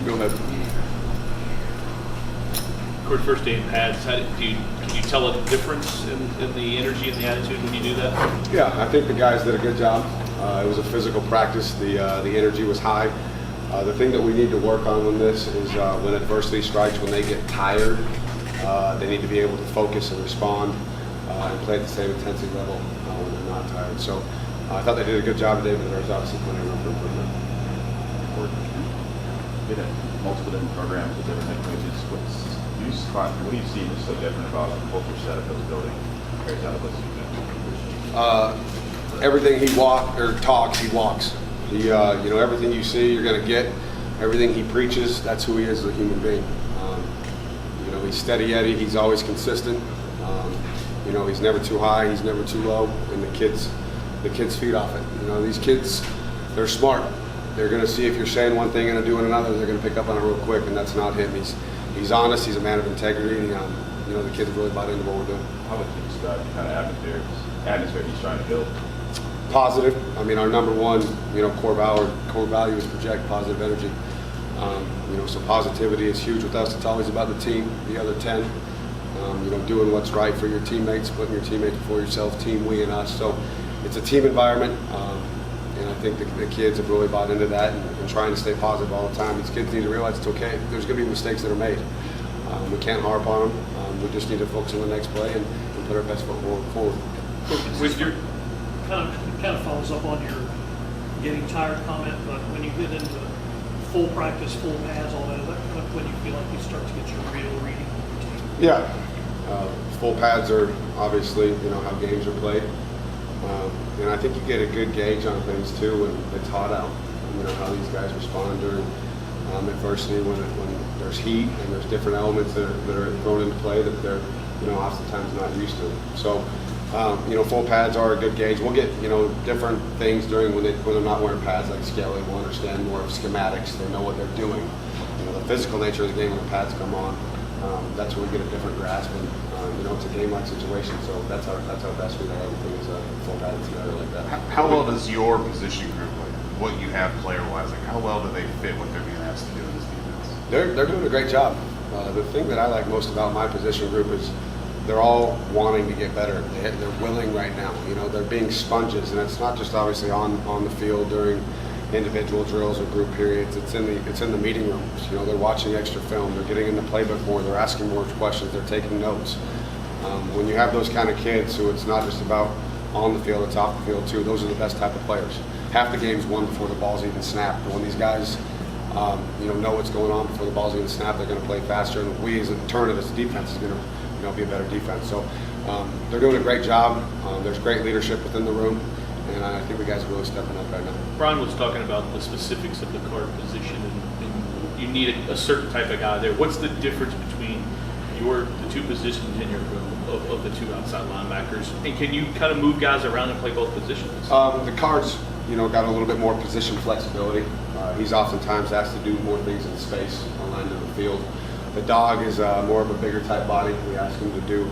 Go ahead. Cort, first day in pads, can you tell a difference in the energy and the attitude when you do that? Yeah, I think the guys did a good job. It was a physical practice. The energy was high. The thing that we need to work on in this is when adversity strikes, when they get tired, they need to be able to focus and respond and play at the same intensity level when they're not tired. So I thought they did a good job today, but there's obviously plenty of room for improvement. Been at multiple different programs with different head coaches. What do you see that's so different about the culture setup of the building compared to other places? Everything he talks, he walks. Everything you see, you're going to get. Everything he preaches, that's who he is as a human being. He's steady Eddie. He's always consistent. He's never too high. He's never too low. And the kids feed off it. These kids, they're smart. They're going to see if you're saying one thing and doing another. They're going to pick up on it real quick, and that's not him. He's honest. He's a man of integrity. And, the kids really bought into what we're doing. How would you describe the kind of atmosphere he's trying to build? Positive. Our number one, core value is project positive energy. So positivity is huge with us. It's always about the team, the other 10. Doing what's right for your teammates, putting your teammates before yourself, team, we, and us. So it's a team environment. And I think the kids have really bought into that and trying to stay positive all the time. These kids need to realize it's okay. There's going to be mistakes that are made. We can't harp on them. We just need to focus on the next play and put our best foot forward. With your kind of follows up on your getting tired comment, but when you get into full practice, full pads, all that, is that kind of when you feel like you start to get your real reading on your team? Yeah. Full pads are obviously, how games are played. And I think you get a good gauge on things too when it's hot out. How these guys respond during adversity when there's heat and there's different elements that are thrown into play that they're, oftentimes not used to. So, full pads are a good gauge. We'll get, different things during when they're not wearing pads, like scale. They will understand more of schematics. They know what they're doing. The physical nature of the game when the pads come on, that's when we get a different grasp. And, it's a game-like situation. So that's our best read on everything is a full pad together like that. How well does your position group, what you have player-wise, how well do they fit what they're being asked to do in this defense? They're doing a great job. The thing that I like most about my position group is they're all wanting to get better. They're willing right now. They're being sponges, and it's not just obviously on the field during individual drills or group periods. It's in the meeting rooms. They're watching extra film. They're getting in the playbook more. They're asking more questions. They're taking notes. When you have those kind of kids who it's not just about on the field, it's off the field too, those are the best type of players. Half the game's won before the ball's even snapped. When these guys know what's going on before the ball's even snapped, they're going to play faster, and we as a turn of this defense is going to be a better defense. So they're doing a great job. There's great leadership within the room, and I think the guys are really stepping up right now. Brian was talking about the specifics of the Cort position, and you need a certain type of guy there. What's the difference between the two positions in your group of the two outside linebackers? And can you kind of move guys around and play both positions? The Cards, got a little bit more position flexibility. He's oftentimes asked to do more things in space on the end of the field. The Dog is more of a bigger type body. We ask him to do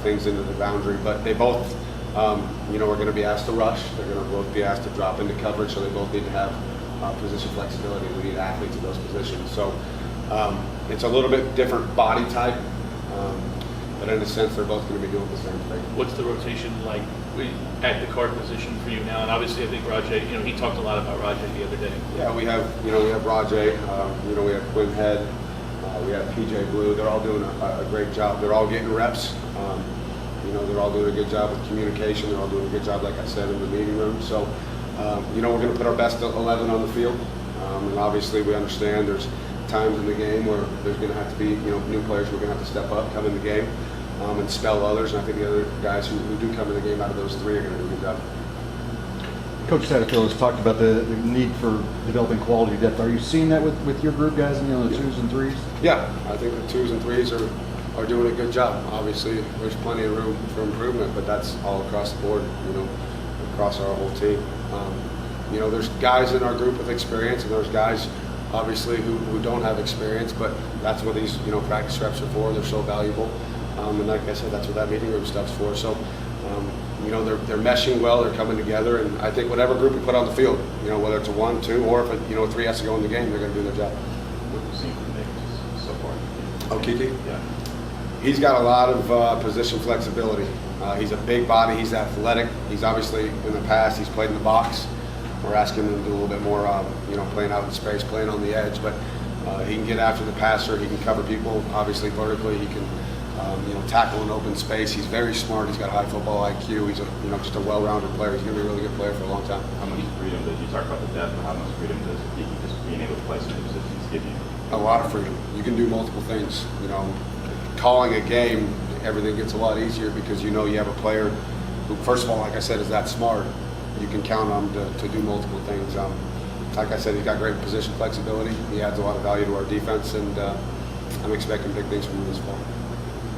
things into the boundary, but they both, are going to be asked to rush. They're going to both be asked to drop into coverage, so they both need to have position flexibility. We need athletes in those positions. So it's a little bit different body type, but in a sense, they're both going to be doing the same thing. What's the rotation like at the Cort position for you now? And obviously, I think Rajay, he talked a lot about Rajay the other day. Yeah, we have Rajay, we have Quen Head, we have PJ Blue. They're all doing a great job. They're all getting reps. They're all doing a good job with communication. They're all doing a good job, like I said, in the meeting room. So, we're going to put our best 11 on the field. And obviously, we understand there's times in the game where there's going to have to be, new players who are going to have to step up, come in the game, and spell others. And I think the other guys who do come in the game out of those three are going to do a good job. Coach Satterfield has talked about the need for developing quality depth. Are you seeing that with your group guys in the twos and threes? Yeah, I think the twos and threes are doing a good job. Obviously, there's plenty of room for improvement, but that's all across the board, across our whole team. There's guys in our group with experience, and there's guys, obviously, who don't have experience, but that's what these, practice reps are for. They're so valuable. And like I said, that's what that meeting room stuff's for. So, they're meshing well, they're coming together, and I think whatever group we put on the field, whether it's a 1, 2, or if a 3 has to go in the game, they're going to do their job. what you've seen from Nick so far? Okeke? Yeah. He's got a lot of position flexibility. He's a big body. He's athletic. He's obviously, in the past, he's played in the box. We're asking him to do a little bit more, playing out in space, playing on the edge. But he can get after the passer. He can cover people, obviously, vertically. He can, tackle in open space. He's very smart. He's got high football IQ. He's just a well-rounded player. He's going to be a really good player for a long time. How much freedom does you talk about the depth, but how much freedom does Okeke just being able to play some positions give you? A lot of freedom. You can do multiple things. Calling a game, everything gets a lot easier because you have a player who, first of all, like I said, is that smart. You can count on him to do multiple things. Like I said, he's got great position flexibility. He adds a lot of value to our defense, and I'm expecting big things from him this fall.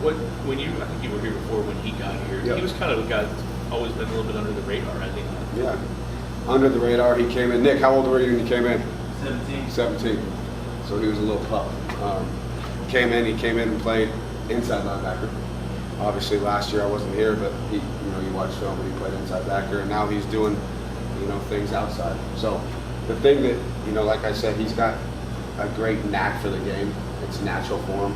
I think you were here before when he got here. Yep. He was kind of a guy that's always been a little bit under the radar, I think. Yeah, under the radar. He came in. Nick, how old were you when you came in? 17. 17. So he was a little pup. He came in and played inside linebacker. Obviously, last year I wasn't here, but you watched film and he played inside backer, and now he's doing, things outside. So the thing that, like I said, he's got a great knack for the game. It's natural for him,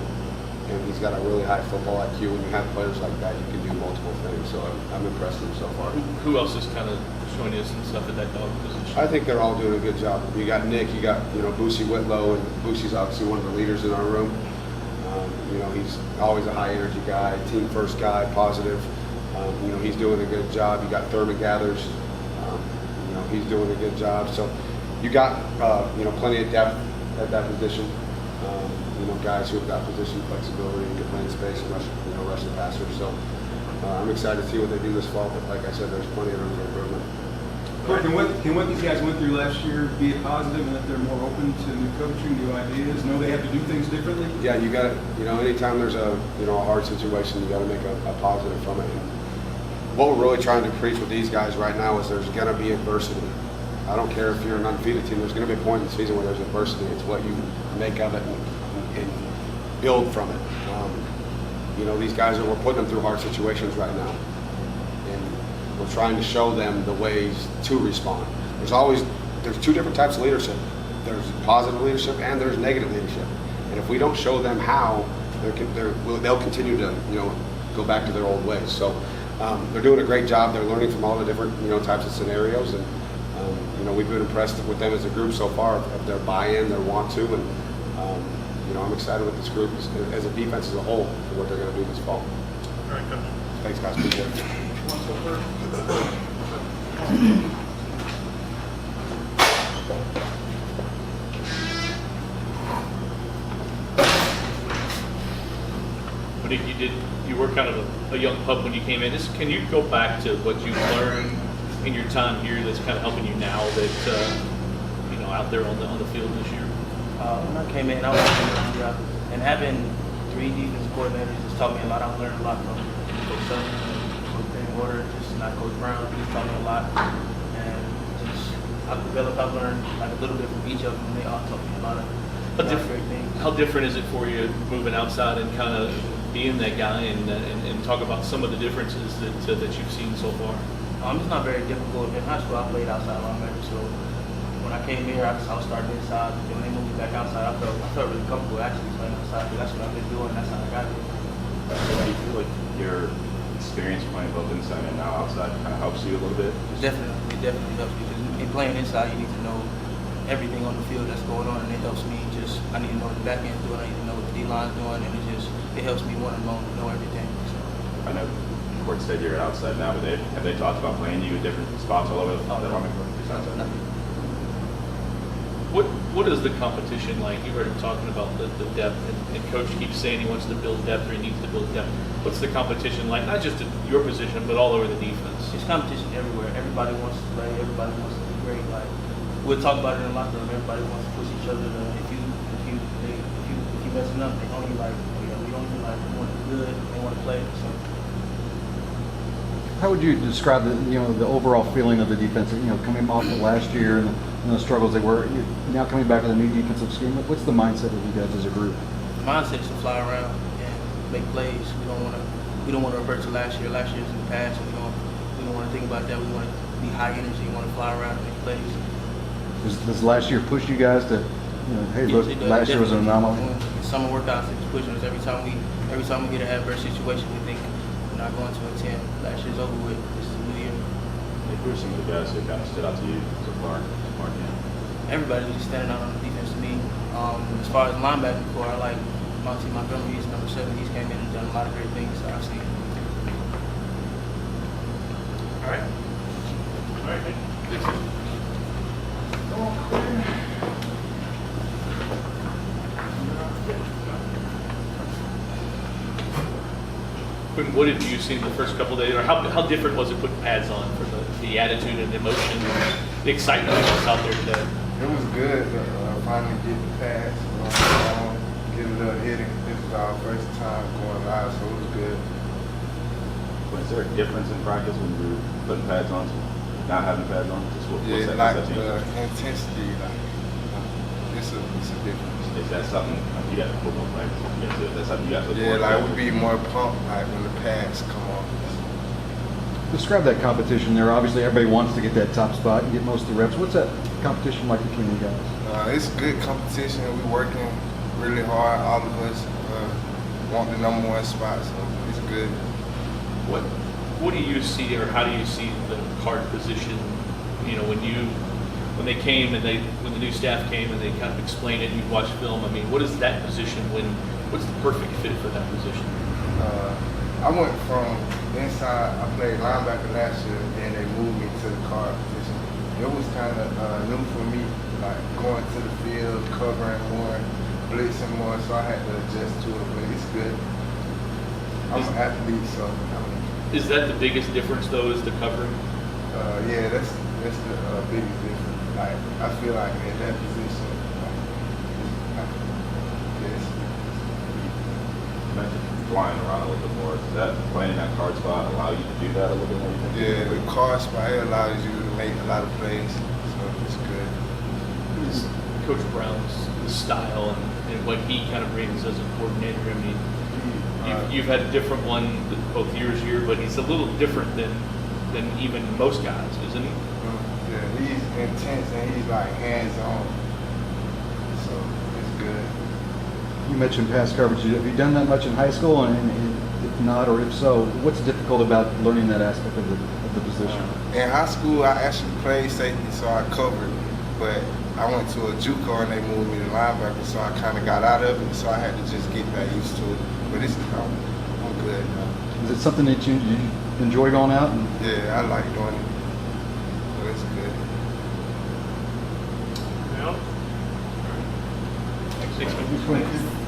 and he's got a really high football IQ. When you have players like that, you can do multiple things. So I'm impressed with him so far. Who else is kind of showing us and stuff at that dog position? I think they're all doing a good job. You got Nick, you got Boosie Whitlow, and Boosie's obviously one of the leaders in our room. He's always a high energy guy, team first guy, positive. He's doing a good job. You got Thurman Gathers. He's doing a good job. So you got plenty of depth at that position. Guys who have got position flexibility and can play in space and rush the passer. So I'm excited to see what they do this fall. But like I said, there's plenty of room for improvement. Cort, can what these guys went through last year be a positive and that they're more open to new coaching, new ideas, know they have to do things differently? Yeah, you got to, anytime there's a hard situation, you got to make a positive from it. And what we're really trying to preach with these guys right now is there's going to be adversity. I don't care if you're an undefeated team, there's going to be a point in the season where there's adversity. It's what you make of it and build from it. These guys we're putting them through hard situations right now. And we're trying to show them the ways to respond. There's two different types of leadership. There's positive leadership and there's negative leadership. And if we don't show them how, they'll continue to go back to their old ways. So they're doing a great job. They're learning from all the different types of scenarios, and we've been impressed with them as a group so far of their buy-in, their want to, and I'm excited with this group as a defense as a whole for what they're going to do this fall. All right, Coach. Thanks, guys. Appreciate it. But you were kind of a young pup when you came in. Can you go back to what you learned in your time here that's kind of helping you now that out there on the field this year? When I came in, I was doing and having 3 defensive coordinators just taught me a lot. I learned a lot from Coach Sutton, Coach Order, just not Coach Brown. He taught me a lot, and I've learned like a little bit from each of them. They all taught me a lot of great things. How different is it for you moving outside and kind of being that guy and talk about some of the differences that you've seen so far? It's not very difficult. In high school, I played outside linebacker, so when I came here, I was starting inside. When they moved me back outside, I felt really comfortable actually playing outside because that's what I've been doing. That's how I got here. So do you feel like your experience playing both inside and now outside kind of helps you a little bit? It definitely helps me because in playing inside, you need to know everything on the field that's going on, and it helps me I need to know what the back end's doing, I need to know what the D-line's doing, and it helps me one and one to know everything. So. I know Cort said you're outside now, but have they talked about playing you in different spots all over the field? What is the competition like? You heard him talking about the depth, and Coach keeps saying he wants to build depth or he needs to build depth. What's the competition like? Not just at your position, but all over the defense. It's competition everywhere. Everybody wants to play. Everybody wants to be great. Like we'll talk about it in the locker room. Everybody wants to push each other. If you messing up, they only like we don't even like we want to be good. They want to play. So. How would you describe the overall feeling of the defense? Coming off of last year and the struggles they were now coming back with a new defensive scheme. What's the mindset of you guys as a group? The mindset is to fly around and make plays. We don't want to revert to last year. Last year's in the past. We don't want to think about that. We want to be high energy. We want to fly around and make plays. Does last year push you guys to hey, Yes, look, it does. last year was an anomaly. When summer workouts is pushing us every time we get an adverse situation, we think we're not going to attend. Last year's over with. This is a new year. Who are some of the guys who kind of stood out to you so far? Mark, Everybody was just standing out on the defense to me. As far as linebacker core, I like Monty Montgomery. He's number 7. He's came in and done a lot of great things. So I've seen. All right. All right. Quinn, what have you seen the first couple of days, or how different was it putting pads on for the attitude and the emotion, and the excitement that's out there today? It was good to finally get the pass, get a little hitting. This was our first time going live, so it was good. is there a difference in practice when you're putting pads on to not having pads on? Just what's Yeah, that, like what's that the change? intensity, it's a difference. Is that something you got to football practice? That's something you got to look Yeah, forward like to? we'd be more pumped like when the pads come on. Describe that competition there. Obviously, everybody wants to get that top spot and get most of the reps. What's that competition like between you guys? It's good competition. We're working really hard. All of us want the #1 spot, so it's good. What do you see, or how do you see the card position? You know, when they came and when the new staff came and they kind of explained it, and you watch film. I mean, what is that position? What's the perfect fit for that position? I went from inside. I played linebacker last year, and then they moved me to the guard position. It was kind of new for me, like going to the field, covering more, blitzing more. So I had to adjust to it, but it's good. I'm an athlete, so Is that the biggest difference, though, is the covering? yeah, that's the biggest difference. Like I feel like in that position, yes. You mentioned flying around a little bit more. Does that playing in that card spot allow you to do that a little bit more? You think? Yeah, the car spot it allows you to make a lot of plays, so it's good. Is Coach Brown's style and what he kind of brings as a coordinator? I mean, you've had a different one both years here, but he's a little different than even most guys, isn't he? Yeah, he's intense and he's like hands-on, so it's good. You mentioned pass coverage. Have you done that much in high school? And if not, or if so, what's difficult about learning that aspect of the position? In high school, I actually played safety, so I covered, but I went to a JUCO and they moved me to linebacker, so I kind of got out of it, so I had to just get back used to it. But I'm good now. Is it something that you enjoy going out? Yeah, I like doing it. So it's good. Yeah. Thanks, Thanks, Quinn.